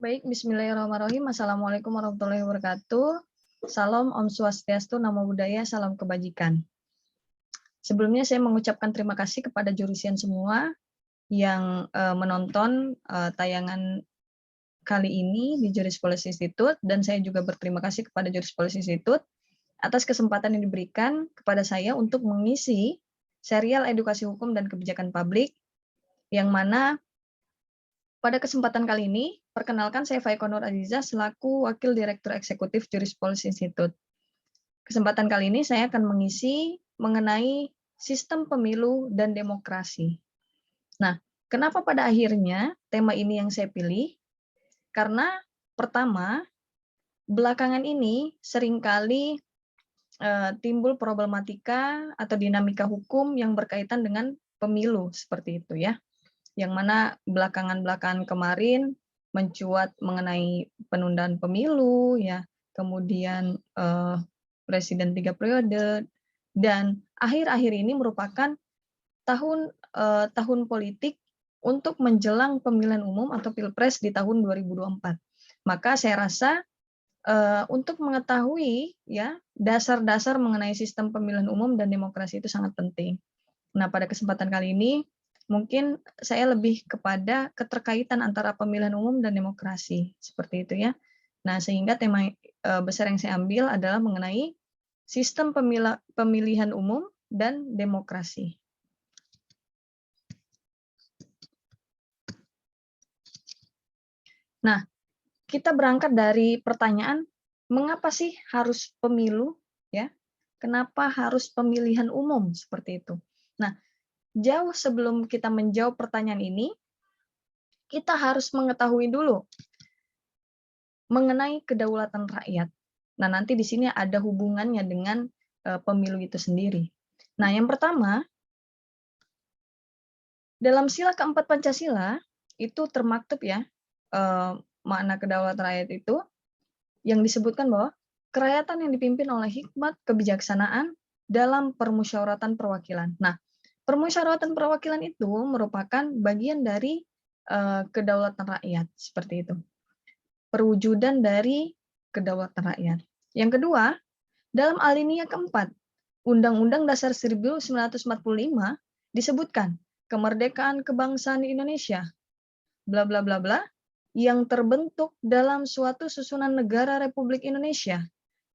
Baik, bismillahirrahmanirrahim. Assalamualaikum warahmatullahi wabarakatuh. Salam, Om Swastiastu, Namo Buddhaya, salam kebajikan. Sebelumnya saya mengucapkan terima kasih kepada jurisian semua yang menonton tayangan kali ini di Juris Policy Institute, dan saya juga berterima kasih kepada Juris Policy Institute atas kesempatan yang diberikan kepada saya untuk mengisi serial edukasi hukum dan kebijakan publik, yang mana pada kesempatan kali ini, perkenalkan saya Faiko Nur Aziza selaku Wakil Direktur Eksekutif Juris Policy Institute. Kesempatan kali ini saya akan mengisi mengenai sistem pemilu dan demokrasi. Nah, kenapa pada akhirnya tema ini yang saya pilih? Karena pertama, belakangan ini seringkali timbul problematika atau dinamika hukum yang berkaitan dengan pemilu seperti itu ya. Yang mana belakangan kemarin mencuat mengenai penundaan pemilu, ya, kemudian presiden 3 periode, dan akhir-akhir ini merupakan tahun politik untuk menjelang pemilihan umum atau pilpres di tahun 2024. Maka saya rasa untuk mengetahui ya dasar-dasar mengenai sistem pemilihan umum dan demokrasi itu sangat penting. Nah, pada kesempatan kali ini mungkin saya lebih kepada keterkaitan antara pemilihan umum dan demokrasi, seperti itu ya. Nah, sehingga tema besar yang saya ambil adalah mengenai sistem pemilihan umum dan demokrasi. Nah, kita berangkat dari pertanyaan, mengapa sih harus pemilu? Ya, kenapa harus pemilihan umum seperti itu? Nah, jauh sebelum kita menjawab pertanyaan ini, kita harus mengetahui dulu mengenai kedaulatan rakyat. Nah, nanti di sini ada hubungannya dengan pemilu itu sendiri. Nah, yang pertama, dalam sila keempat Pancasila itu termaktub ya makna kedaulatan rakyat itu yang disebutkan bahwa kerakyatan yang dipimpin oleh hikmat kebijaksanaan dalam permusyawaratan perwakilan. Nah, permusyawaratan perwakilan itu merupakan bagian dari kedaulatan rakyat seperti itu. Perwujudan dari kedaulatan rakyat. Yang kedua, dalam alinea keempat, Undang-Undang Dasar 1945 disebutkan kemerdekaan kebangsaan Indonesia, bla bla bla bla, yang terbentuk dalam suatu susunan negara Republik Indonesia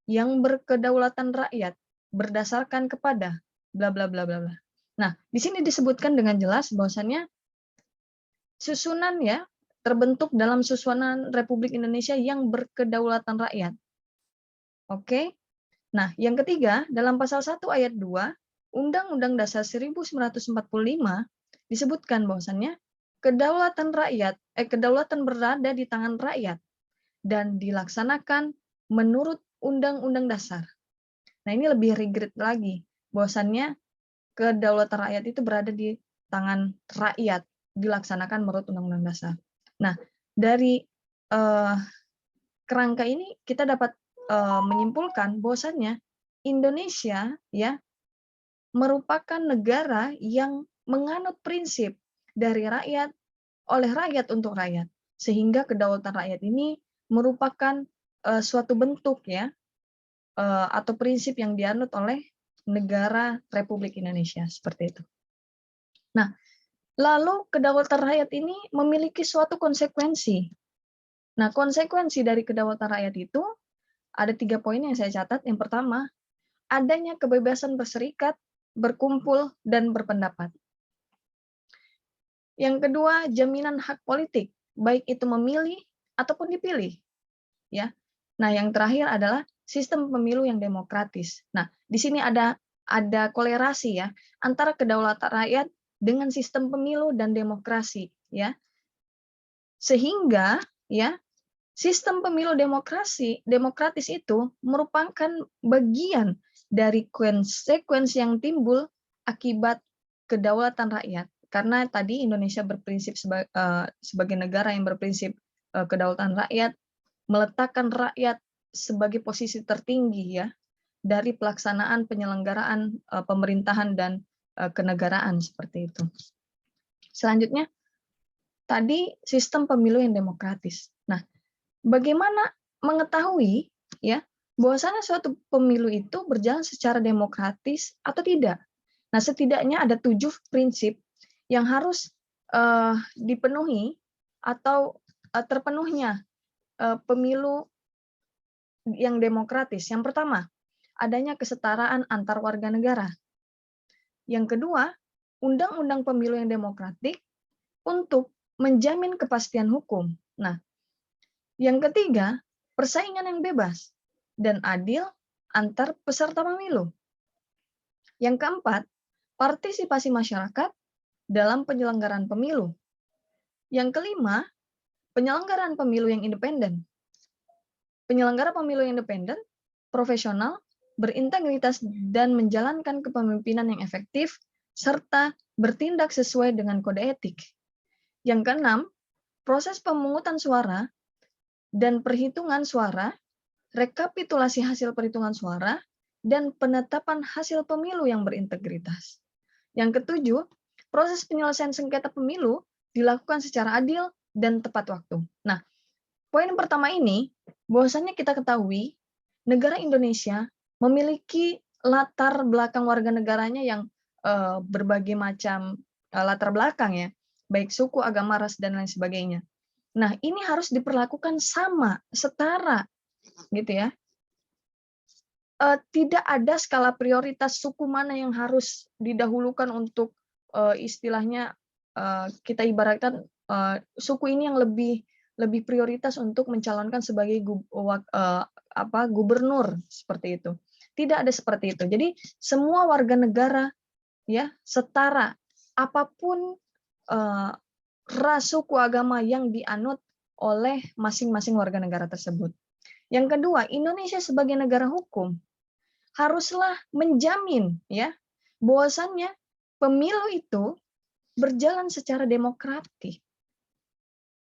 yang berkedaulatan rakyat berdasarkan kepada bla bla bla bla bla. Nah, di sini disebutkan dengan jelas bahwasannya susunan ya terbentuk dalam susunan Republik Indonesia yang berkedaulatan rakyat. Oke. Nah, yang ketiga, dalam pasal 1 ayat 2 Undang-Undang Dasar 1945 disebutkan bahwasannya kedaulatan berada di tangan rakyat dan dilaksanakan menurut Undang-Undang Dasar. Nah, ini lebih rigid lagi, bahwasannya kedaulatan rakyat itu berada di tangan rakyat, dilaksanakan menurut Undang-Undang Dasar. Nah, dari kerangka ini kita dapat menyimpulkan bahwasannya Indonesia ya merupakan negara yang menganut prinsip dari rakyat oleh rakyat untuk rakyat, sehingga kedaulatan rakyat ini merupakan suatu bentuk ya atau prinsip yang dianut oleh negara Republik Indonesia seperti itu. Nah, lalu kedaulatan rakyat ini memiliki suatu konsekuensi. Nah, konsekuensi dari kedaulatan rakyat itu ada 3 poin yang saya catat. Yang pertama, adanya kebebasan berserikat, berkumpul, dan berpendapat. Yang kedua, jaminan hak politik, baik itu memilih ataupun dipilih. Ya. Nah, yang terakhir adalah sistem pemilu yang demokratis. Nah, di sini ada kolerasi ya antara kedaulatan rakyat dengan sistem pemilu dan demokrasi ya. Sehingga ya sistem pemilu demokratis itu merupakan bagian dari konsekuensi yang timbul akibat kedaulatan rakyat. Karena tadi Indonesia berprinsip sebagai negara yang berprinsip kedaulatan rakyat, meletakkan rakyat sebagai posisi tertinggi ya dari pelaksanaan penyelenggaraan pemerintahan dan kenegaraan seperti itu. Selanjutnya, tadi sistem pemilu yang demokratis. Nah, bagaimana mengetahui ya bahwasanya suatu pemilu itu berjalan secara demokratis atau tidak? Nah, setidaknya ada 7 prinsip yang harus dipenuhi atau terpenuhnya pemilu yang demokratis. Yang pertama, adanya kesetaraan antar warga negara. Yang kedua, undang-undang pemilu yang demokratik untuk menjamin kepastian hukum. Nah, yang ketiga, persaingan yang bebas dan adil antar peserta pemilu. Yang keempat, partisipasi masyarakat dalam penyelenggaraan pemilu. Yang kelima, penyelenggaraan pemilu yang independen. Penyelenggara pemilu yang independen, profesional, berintegritas, dan menjalankan kepemimpinan yang efektif, serta bertindak sesuai dengan kode etik. Yang keenam, proses pemungutan suara dan perhitungan suara, rekapitulasi hasil perhitungan suara, dan penetapan hasil pemilu yang berintegritas. Yang ketujuh, proses penyelesaian sengketa pemilu dilakukan secara adil dan tepat waktu. Nah, poin pertama ini, bahwasannya kita ketahui negara Indonesia memiliki latar belakang warga negaranya yang berbagai macam latar belakang ya, baik suku, agama, ras, dan lain sebagainya. Nah, ini harus diperlakukan sama, setara, gitu ya. Tidak ada skala prioritas suku mana yang harus didahulukan untuk istilahnya kita ibaratkan suku ini yang lebih prioritas untuk mencalonkan sebagai gubernur seperti itu. Tidak ada seperti itu. Jadi semua warga negara ya setara, apapun ras, suku, agama yang dianut oleh masing-masing warga negara tersebut. Yang kedua, Indonesia sebagai negara hukum haruslah menjamin ya bahwasannya pemilu itu berjalan secara demokratis.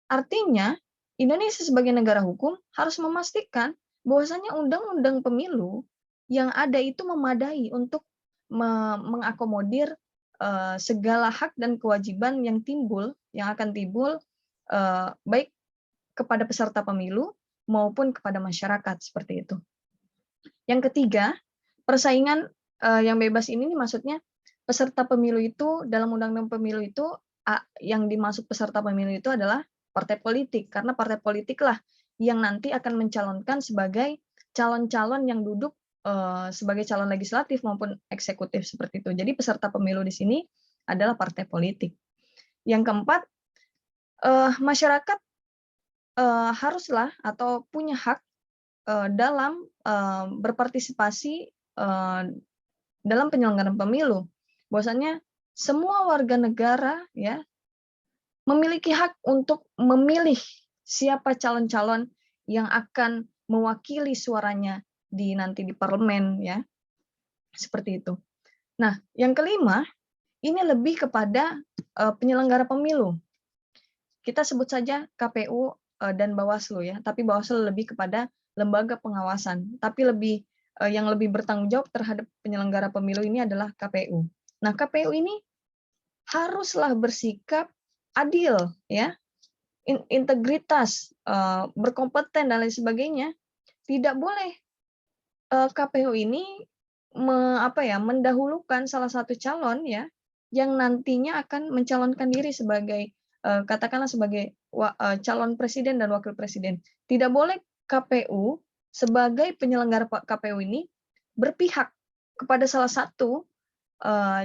Artinya, Indonesia sebagai negara hukum harus memastikan bahwasannya undang-undang pemilu yang ada itu memadai untuk mengakomodir segala hak dan kewajiban yang akan timbul baik kepada peserta pemilu maupun kepada masyarakat seperti itu. Yang ketiga, persaingan yang bebas ini maksudnya peserta pemilu itu dalam undang-undang pemilu itu yang dimaksud peserta pemilu itu adalah partai politik, karena partai politiklah yang nanti akan mencalonkan sebagai calon-calon yang duduk sebagai calon legislatif maupun eksekutif seperti itu. Jadi peserta pemilu di sini adalah partai politik. Yang keempat, masyarakat haruslah atau punya hak dalam berpartisipasi dalam penyelenggaraan pemilu. Bahwasanya semua warga negara ya memiliki hak untuk memilih siapa calon-calon yang akan mewakili suaranya nanti di parlemen ya. Seperti itu. Nah, yang kelima, ini lebih kepada penyelenggara pemilu. Kita sebut saja KPU dan Bawaslu ya, tapi Bawaslu lebih kepada lembaga pengawasan, tapi yang lebih bertanggung jawab terhadap penyelenggara pemilu ini adalah KPU. Nah, KPU ini haruslah bersikap adil ya, integritas, berkompeten dan lain sebagainya. Tidak boleh KPU ini mendahulukan salah satu calon ya yang nantinya akan mencalonkan diri sebagai katakanlah sebagai calon presiden dan wakil presiden. Tidak boleh KPU sebagai penyelenggara KPU ini berpihak kepada salah satu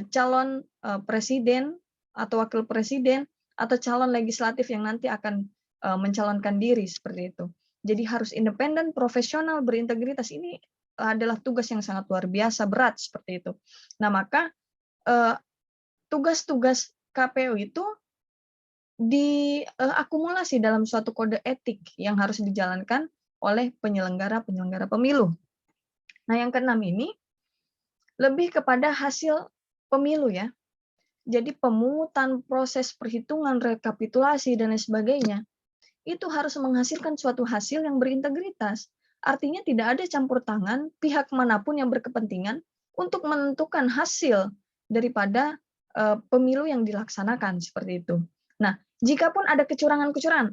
calon presiden atau wakil presiden atau calon legislatif yang nanti akan mencalonkan diri seperti itu. Jadi harus independen, profesional, berintegritas. Ini adalah tugas yang sangat luar biasa berat seperti itu. Nah, maka tugas-tugas KPU itu diakumulasi dalam suatu kode etik yang harus dijalankan oleh penyelenggara pemilu. Nah, yang keenam ini lebih kepada hasil pemilu ya. Jadi pemungutan, proses perhitungan, rekapitulasi dan lain sebagainya itu harus menghasilkan suatu hasil yang berintegritas. Artinya tidak ada campur tangan pihak manapun yang berkepentingan untuk menentukan hasil daripada pemilu yang dilaksanakan seperti itu. Nah, jikapun ada kecurangan-kecurangan,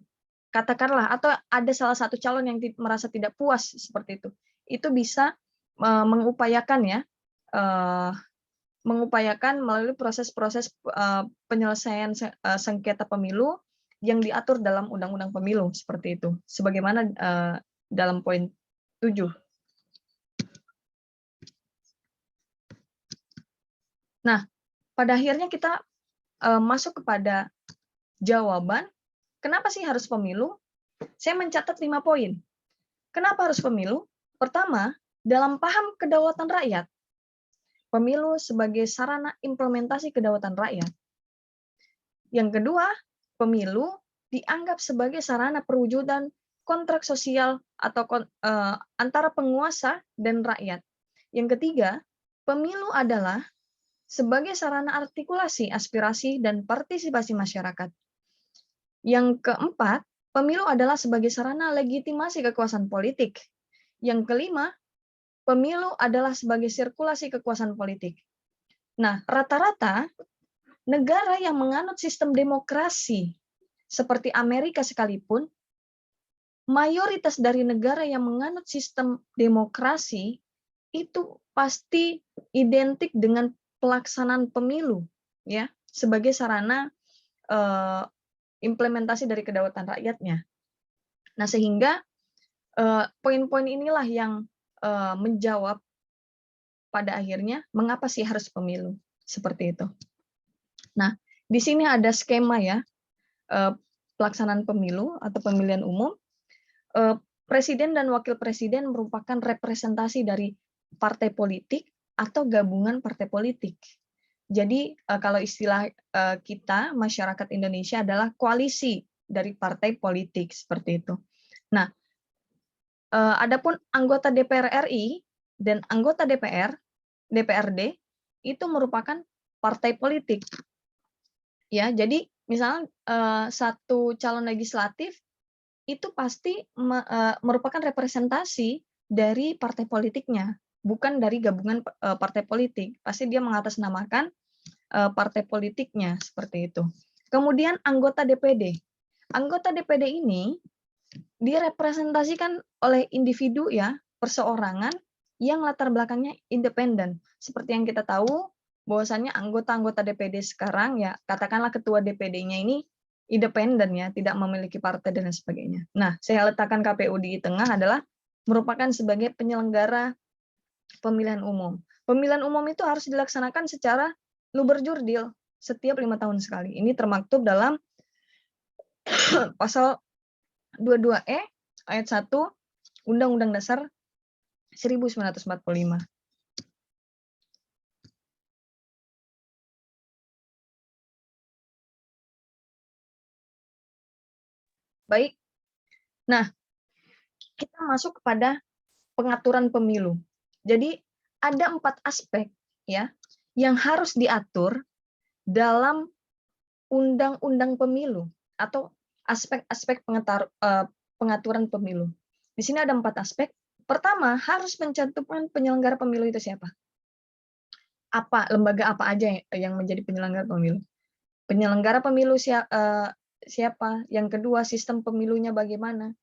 katakanlah, atau ada salah satu calon yang merasa tidak puas seperti itu bisa mengupayakan ya, mengupayakan melalui proses-proses penyelesaian sengketa pemilu yang diatur dalam Undang-Undang Pemilu seperti itu, sebagaimana dalam poin 7. Nah, pada akhirnya kita masuk kepada jawaban, kenapa sih harus pemilu? Saya mencatat 5 poin. Kenapa harus pemilu? Pertama, dalam paham kedaulatan rakyat, pemilu sebagai sarana implementasi kedaulatan rakyat. Yang kedua, pemilu dianggap sebagai sarana perwujudan kontrak sosial atau antara penguasa dan rakyat. Yang ketiga, pemilu adalah sebagai sarana artikulasi aspirasi dan partisipasi masyarakat. Yang keempat, pemilu adalah sebagai sarana legitimasi kekuasaan politik. Yang kelima, pemilu adalah sebagai sirkulasi kekuasaan politik. Nah, rata-rata negara yang menganut sistem demokrasi seperti Amerika sekalipun, mayoritas dari negara yang menganut sistem demokrasi itu pasti identik dengan pelaksanaan pemilu ya, sebagai sarana implementasi dari kedaulatan rakyatnya. Nah, sehingga poin-poin inilah yang menjawab pada akhirnya mengapa sih harus pemilu seperti itu. Nah, di sini ada skema ya pelaksanaan pemilu atau pemilihan umum. Presiden dan wakil presiden merupakan representasi dari partai politik atau gabungan partai politik. Jadi kalau istilah kita masyarakat Indonesia adalah koalisi dari partai politik seperti itu. Nah, adapun anggota DPR RI dan anggota DPRD itu merupakan partai politik. Ya, jadi misalnya satu calon legislatif itu pasti merupakan representasi dari partai politiknya, bukan dari gabungan partai politik. Pasti dia mengatasnamakan partai politiknya seperti itu. Kemudian anggota DPD. Anggota DPD ini direpresentasikan oleh individu ya, perseorangan yang latar belakangnya independen. Seperti yang kita tahu, bahwasannya anggota-anggota DPD sekarang ya, katakanlah ketua DPD-nya ini independen ya, tidak memiliki partai dan lain sebagainya. Nah, saya letakkan KPU di tengah adalah merupakan sebagai penyelenggara pemilihan umum. Pemilihan umum itu harus dilaksanakan secara luber-jurdil setiap 5 tahun sekali. Ini termaktub dalam pasal 22E ayat 1 Undang-Undang Dasar 1945. Baik. Nah, kita masuk kepada pengaturan pemilu. Jadi ada 4 aspek ya yang harus diatur dalam undang-undang pemilu atau aspek-aspek pengaturan pemilu. Di sini ada 4 aspek. Pertama, harus mencantumkan penyelenggara pemilu itu siapa? Lembaga apa aja yang menjadi penyelenggara pemilu? Penyelenggara pemilu siapa? Yang kedua, sistem pemilunya bagaimana?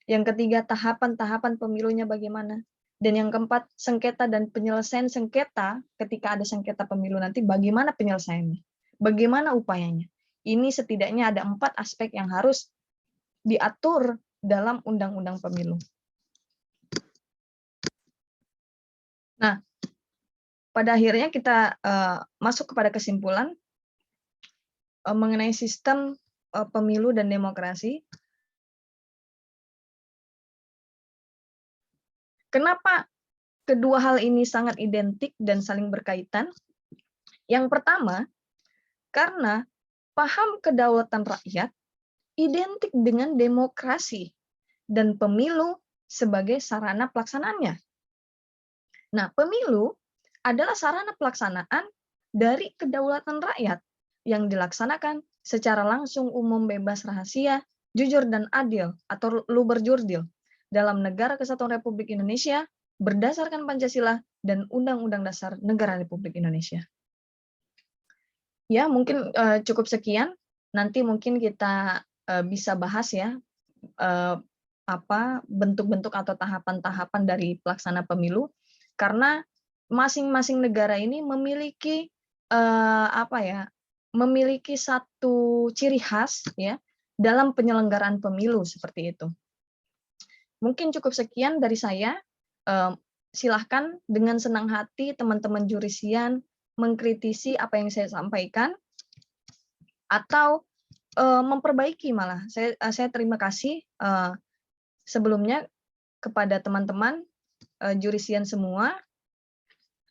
Yang ketiga, tahapan-tahapan pemilunya bagaimana? Dan yang keempat, sengketa dan penyelesaian sengketa ketika ada sengketa pemilu nanti bagaimana penyelesaiannya? Bagaimana upayanya? Ini setidaknya ada 4 aspek yang harus diatur dalam undang-undang pemilu. Nah, pada akhirnya kita masuk kepada kesimpulan mengenai sistem pemilu dan demokrasi. Kenapa kedua hal ini sangat identik dan saling berkaitan? Yang pertama, karena paham kedaulatan rakyat identik dengan demokrasi dan pemilu sebagai sarana pelaksanaannya. Nah, pemilu adalah sarana pelaksanaan dari kedaulatan rakyat yang dilaksanakan secara langsung, umum, bebas, rahasia, jujur, dan adil atau luber-jurdil dalam Negara Kesatuan Republik Indonesia berdasarkan Pancasila dan Undang-Undang Dasar Negara Republik Indonesia. Ya, mungkin cukup sekian. Nanti mungkin kita bisa bahas ya eh, bentuk-bentuk atau tahapan-tahapan dari pelaksana pemilu, karena masing-masing negara ini memiliki memiliki satu ciri khas ya dalam penyelenggaraan pemilu seperti itu. Mungkin cukup sekian dari saya. Silahkan dengan senang hati teman-teman jurisian mengkritisi apa yang saya sampaikan atau memperbaiki malah. Saya terima kasih sebelumnya kepada teman-teman jurisian semua.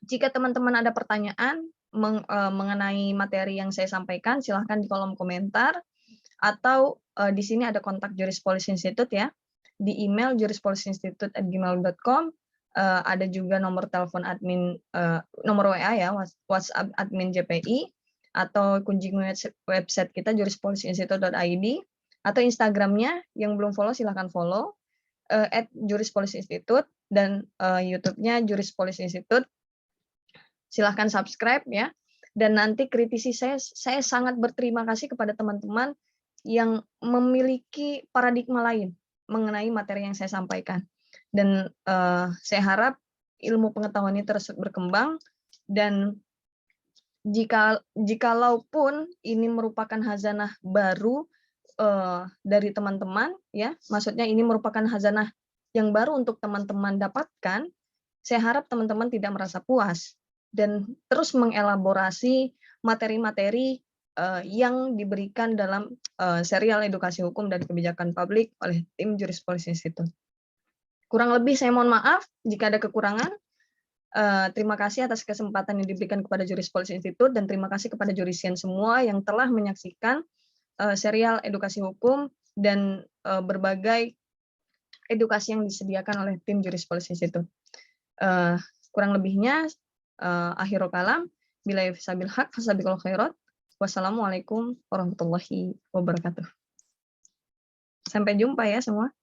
Jika teman-teman ada pertanyaan mengenai materi yang saya sampaikan, silahkan di kolom komentar atau di sini ada kontak Juris Policy Institute ya, di email jurispolicyinstitute@gmail.com. Ada juga nomor telepon admin, nomor WA ya, WhatsApp admin JPI, atau kunjungi website kita jurispolicyinstitute.id, atau Instagramnya yang belum follow silahkan follow @jurispolicyinstitute, dan YouTube-nya Juris Policy Institute. Silahkan subscribe ya. Dan nanti kritisi saya sangat berterima kasih kepada teman-teman yang memiliki paradigma lain mengenai materi yang saya sampaikan. Dan saya harap ilmu pengetahuan ini terus berkembang, dan jikalaupun ini merupakan hazanah baru dari teman-teman ya, maksudnya ini merupakan hazanah yang baru untuk teman-teman dapatkan, saya harap teman-teman tidak merasa puas dan terus mengelaborasi materi-materi yang diberikan dalam serial edukasi hukum dan kebijakan publik oleh tim Juris Policy Institute. Kurang lebih saya mohon maaf jika ada kekurangan. Terima kasih atas kesempatan yang diberikan kepada Juris Policy Institute, dan terima kasih kepada jurisian semua yang telah menyaksikan serial edukasi hukum dan berbagai edukasi yang disediakan oleh tim Juris Policy Institute. Kurang lebihnya akhirul kalam, billahi sabil haq, fasabiqul khairat. Wassalamualaikum warahmatullahi wabarakatuh. Sampai jumpa ya semua.